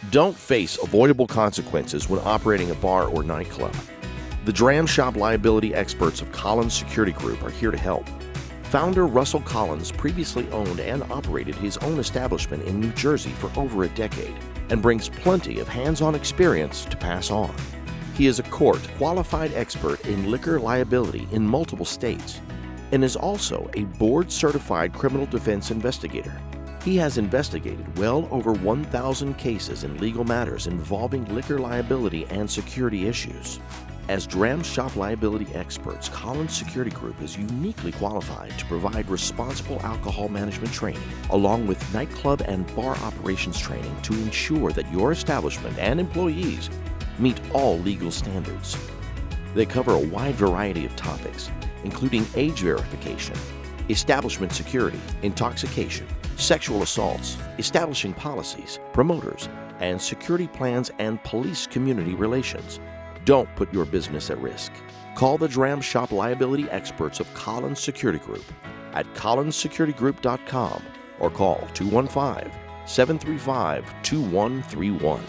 Don't face avoidable consequences when operating a bar or nightclub. The Dram Shop Liability Experts of Kolins Security Group are here to help. Founder Russell Kolins previously owned and operated his own establishment in New Jersey for over a decade and brings plenty of hands-on experience to pass on. He is a court-qualified expert in liquor liability in multiple states and is also a board-certified criminal defense investigator. He has investigated well over 1,000 cases in legal matters involving liquor liability and security issues. As Dram Shop Liability Experts, Kolins Security Group is uniquely qualified to provide responsible alcohol management training, along with nightclub and bar operations training to ensure that your establishment and employees meet all legal standards. They cover a wide variety of topics, including age verification, establishment security, intoxication, sexual assaults, establishing policies, promoters, and security plans and police community relations. Don't put your business at risk. Call the Dram Shop Liability Experts of Kolins Security Group at colinssecuritygroup.com or call 215-735-2131.